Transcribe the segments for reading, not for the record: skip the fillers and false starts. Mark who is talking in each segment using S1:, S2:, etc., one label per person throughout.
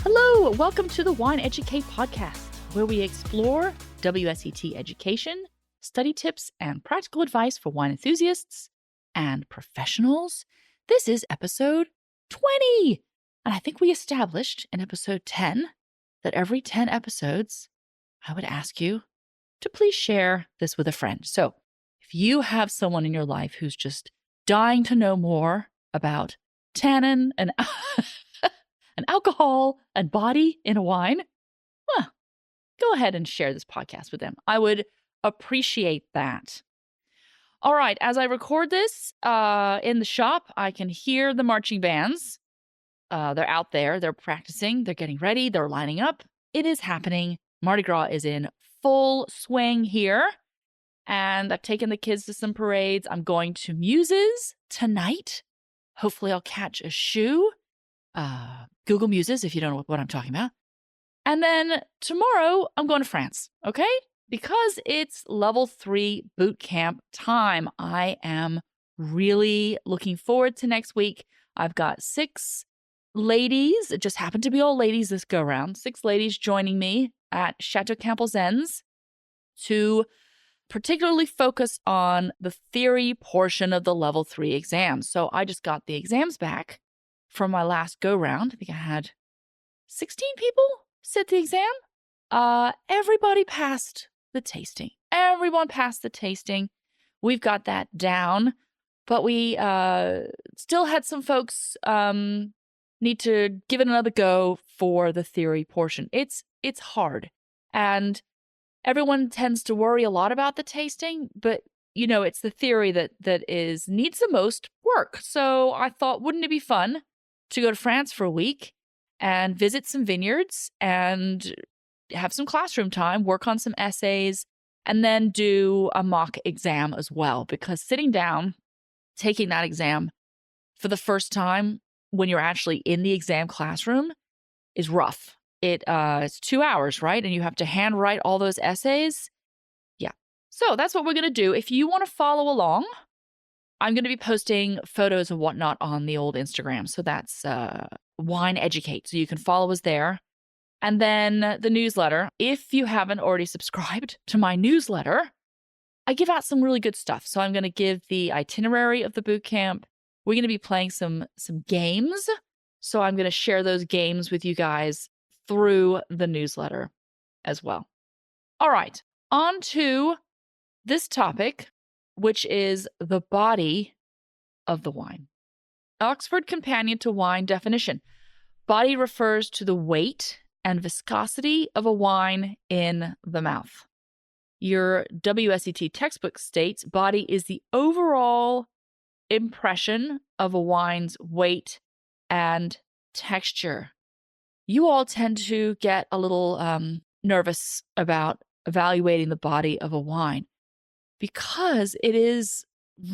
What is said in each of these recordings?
S1: Hello, welcome to the Wine Educate podcast, where we explore WSET education, study tips, and practical advice for wine enthusiasts and professionals. This is episode 20. And I think we established in episode 10 that every 10 episodes, I would ask you to please share this with a friend. So if you have someone in your life who's just dying to know more about tannin and alcohol and body in a wine, well, go ahead and share this podcast with them. I would appreciate that. All right, as I record this in the shop, I can hear the marching bands. They're out there, they're practicing, they're getting ready, they're lining up. It is happening. Mardi Gras is in full swing here. And I've taken the kids to some parades. I'm going to Muses tonight. Hopefully I'll catch a shoe. Google Muses if you don't know what I'm talking about. And then tomorrow I'm going to France, okay? Because it's level 3 boot camp time. I am really looking forward to next week. I've got 6 ladies. It just happened to be all ladies this go round. 6 ladies joining me at Chateau Campbellsens to particularly focus on the theory portion of the level 3 exams. So I just got the exams back from my last go round. I think I had 16 people sit the exam. Everybody passed the tasting. Everyone passed the tasting. We've got that down, but we still had some folks need to give it another go for the theory portion. It's hard, and everyone tends to worry a lot about the tasting, but you know, it's the theory that needs the most work. So I thought, wouldn't it be fun to go to France for a week and visit some vineyards and have some classroom time, work on some essays, and then do a mock exam as well. Because sitting down, taking that exam for the first time when you're actually in the exam classroom is rough. It's 2 hours, right? And you have to handwrite all those essays. Yeah. So that's what we're going to do. If you want to follow along, I'm going to be posting photos and whatnot on the old Instagram. So that's Wine Educate. So you can follow us there. And then the newsletter. If you haven't already subscribed to my newsletter, I give out some really good stuff. So I'm going to give the itinerary of the boot camp. We're going to be playing some games. So I'm going to share those games with you guys through the newsletter as well. All right, on to this topic, which is the body of the wine. Oxford Companion to Wine definition. Body refers to the weight and viscosity of a wine in the mouth. Your WSET textbook states body is the overall impression of a wine's weight and texture. You all tend to get a little nervous about evaluating the body of a wine because it is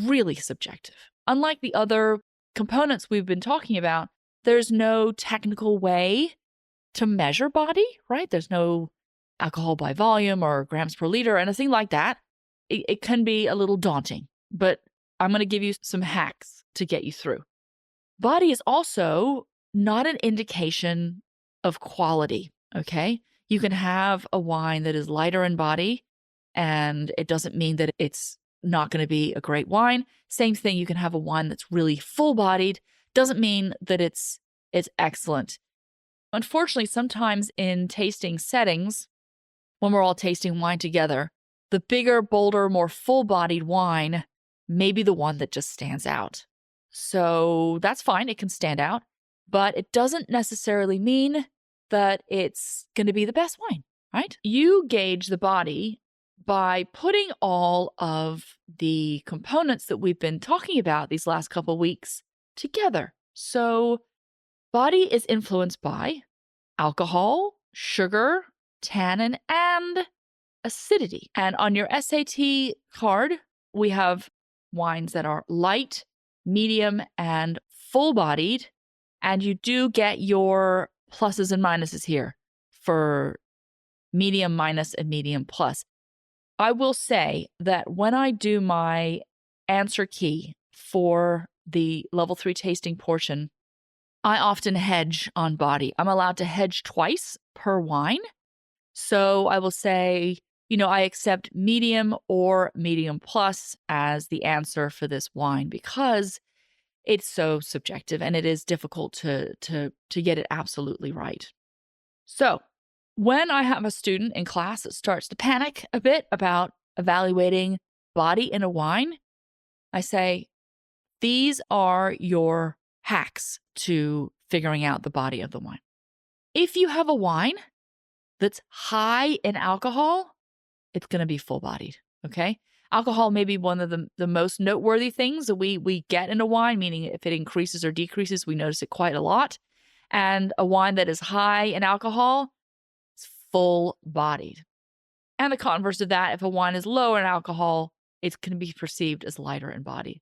S1: really subjective. Unlike the other components we've been talking about, there's no technical way to measure body, right? There's no alcohol by volume or grams per liter, anything like that. It can be a little daunting, but I'm going to give you some hacks to get you through. Body is also not an indication of quality, okay? You can have a wine that is lighter in body, and it doesn't mean that it's not going to be a great wine. Same thing, you can have a wine that's really full-bodied, doesn't mean that it's excellent. Unfortunately, sometimes in tasting settings, when we're all tasting wine together, the bigger, bolder, more full-bodied wine may be the one that just stands out. So that's fine, it can stand out, but it doesn't necessarily mean that it's going to be the best wine, right? You gauge the body by putting all of the components that we've been talking about these last couple weeks together. So body is influenced by alcohol, sugar, tannin, and acidity. And on your SAT card, we have wines that are light, medium, and full-bodied. And you do get your pluses and minuses here for medium minus and medium plus. I will say that when I do my answer key for the level 3 tasting portion, I often hedge on body. I'm allowed to hedge twice per wine. So I will say, I accept medium or medium plus as the answer for this wine because it's so subjective and it is difficult to get it absolutely right. So when I have a student in class that starts to panic a bit about evaluating body in a wine, I say, these are your hacks to figuring out the body of the wine. If you have a wine that's high in alcohol, it's going to be full-bodied, okay? Alcohol may be one of the most noteworthy things that we get in a wine, meaning if it increases or decreases, we notice it quite a lot. And a wine that is high in alcohol is full-bodied. And the converse of that, if a wine is low in alcohol, it can be perceived as lighter in body.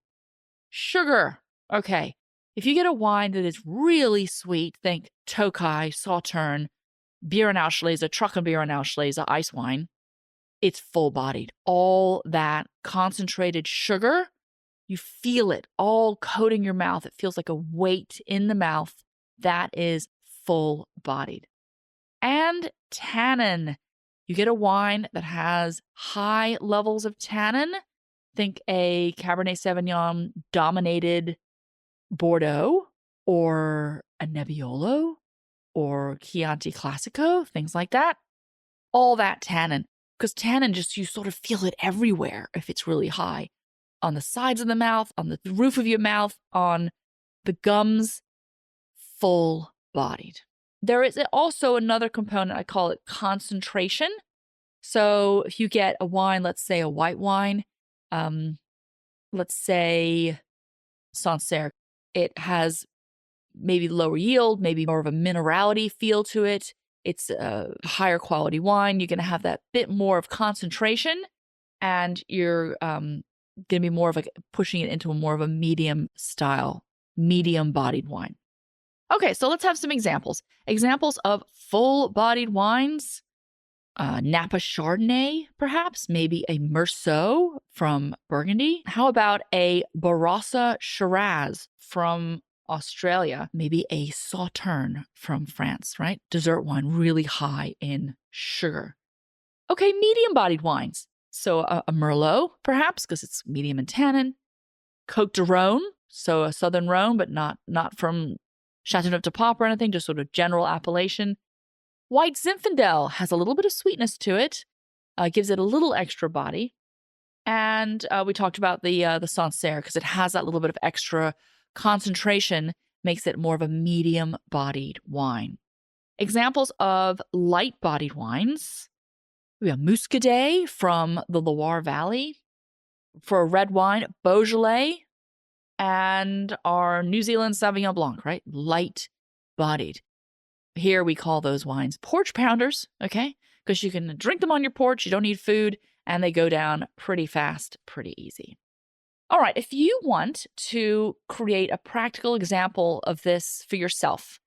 S1: Sugar. Okay. If you get a wine that is really sweet, think Tokai, Sauterne, Beerenauslese, Trockenbeerenauslese, ice wine, it's full-bodied. All that concentrated sugar, you feel it all coating your mouth. It feels like a weight in the mouth. That is full-bodied. And tannin. You get a wine that has high levels of tannin. Think a Cabernet Sauvignon dominated Bordeaux or a Nebbiolo or Chianti Classico, things like that. All that tannin. Because tannin you sort of feel it everywhere if it's really high. On the sides of the mouth, on the roof of your mouth, on the gums, full-bodied. There is also another component, I call it concentration. So if you get a wine, let's say a white wine, let's say Sancerre, it has maybe lower yield, maybe more of a minerality feel to it. It's a higher quality wine. You're going to have that bit more of concentration, and you're going to be more of pushing it into more of a medium style, medium bodied wine. Okay, so let's have some examples. Examples of full-bodied wines. Napa Chardonnay, perhaps, maybe a Meursault from Burgundy. How about a Barossa Shiraz from Australia, maybe a Sauterne from France, right? Dessert wine, really high in sugar. Okay, medium-bodied wines. So a Merlot, perhaps, because it's medium in tannin. Côte de Rhône, so a Southern Rhone, but not from Châteauneuf-du-Pape or anything, just sort of general appellation. White Zinfandel has a little bit of sweetness to it, gives it a little extra body. And we talked about the Sancerre because it has that little bit of extra concentration, makes it more of a medium-bodied wine. Examples of light-bodied wines. We have Muscadet from the Loire Valley. For a red wine, Beaujolais. And our New Zealand Sauvignon Blanc, right? Light-bodied. Here we call those wines porch pounders, okay? Because you can drink them on your porch, you don't need food, and they go down pretty fast, pretty easy. All right, if you want to create a practical example of this for yourself,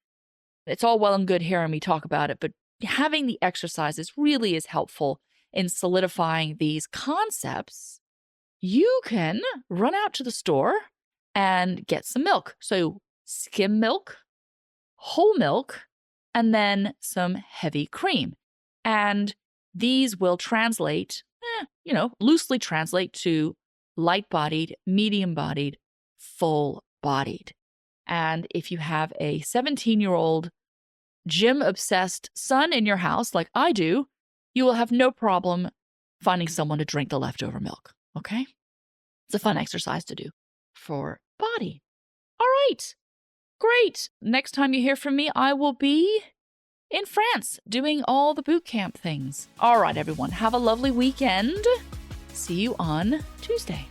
S1: it's all well and good hearing me talk about it, but having the exercises really is helpful in solidifying these concepts. You can run out to the store and get some milk. So skim milk, whole milk, and then some heavy cream. And these will translate, loosely translate to light-bodied, medium-bodied, full-bodied. And if you have a 17-year-old gym-obsessed son in your house, like I do, you will have no problem finding someone to drink the leftover milk, okay? It's a fun exercise to do for body. All right, great. Next time you hear from me, I will be in France doing all the boot camp things. All right, everyone, have a lovely weekend. See you on Tuesday.